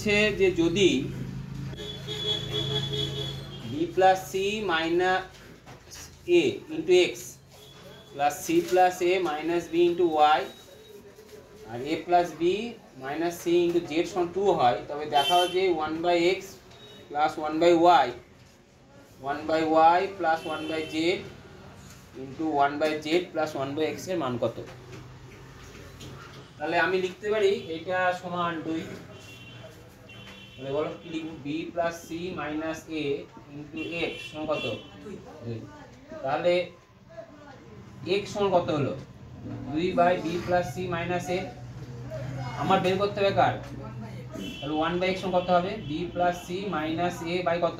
যে যদি b plus C minus A into X plus C plus A minus B into Y আর A plus B minus C into Z সমান 2 হয়, তবে দেখাও যে 1/x plus 1/y 1/y plus 1/z into 1/z plus 1/x এর মান কত। তাহলে আমি লিখতে পারি এটা সমান 2। তাহলে বলো কি লিখব, b plus C minus A into x সমান কত 2। তাহলে x সমান কত হলো 2/b প্লাস সি মাইনাস এ। আমার বের করতে হবে কার, তাহলে 1/x সমান কত হবে b plus C minus A by কত,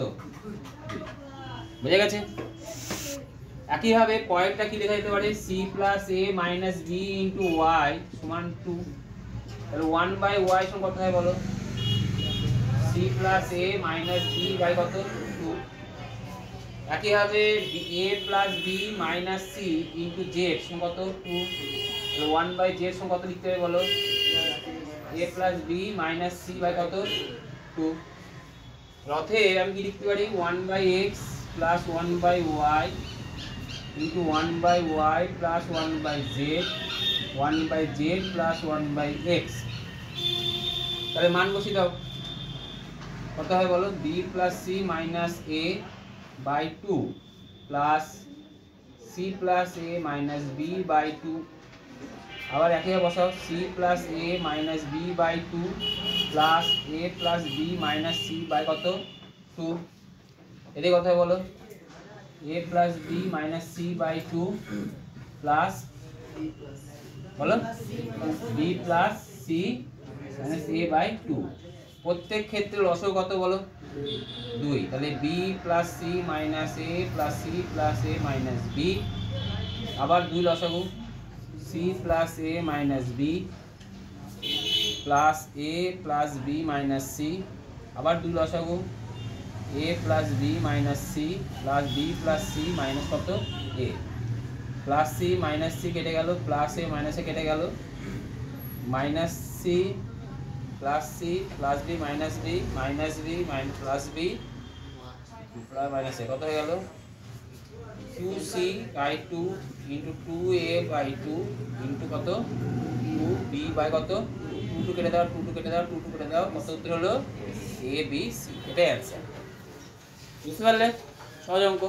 বুঝে গেছে। একইভাবে পরেরটা কি লেখা যেতে পারে, c plus A minus B into Y সমান 2। তাহলে 1/y সমান কত হয় বলো, c plus A minus B by কত 2। একইভাবে a plus B minus C into Z সমান কত 2। তাহলে 1/z সমান কত লিখতে হবে বলো, a plus B minus C by কত 2। রথে আমি কি লিখতে পারি 1/x plus 1/y into 1/y plus 1/z 1/z plus 1/x। তাহলে মান বসিয়ে দাও, কত হয় বলো, b plus C minus A by 2 plus C plus A minus B by 2। আবার একইভাবে বসাও, c plus A minus B by 2 plus A plus B minus C by কত 2। এদের কথা বলো, a plus B minus C by 2 plus বলো b plus C minus A by 2। প্রত্যেক ক্ষেত্রে লসাগু কত বলো 2। তাহলে b plus C minus A plus C plus A minus B, আবার 2 লসাগু c plus A minus B plus A plus B minus C, আবার 2 লসাগু a plus B minus C plus B plus C minus কত A. Plus C minus C কেটে গেল, plus A minus A কেটে গেল, minus C plus C plus B minus B minus B minus plus B plus minus A কত হয়ে গেল 2c by 2 into 2a by 2 into কত 2b by কত 2 কেটে দাও 2 কেটে দাও 2 কেটে দাও, কত উত্তর হলো a b c। এটাই অ্যান্সার। বুঝতে পারলে, সহজ অঙ্ক।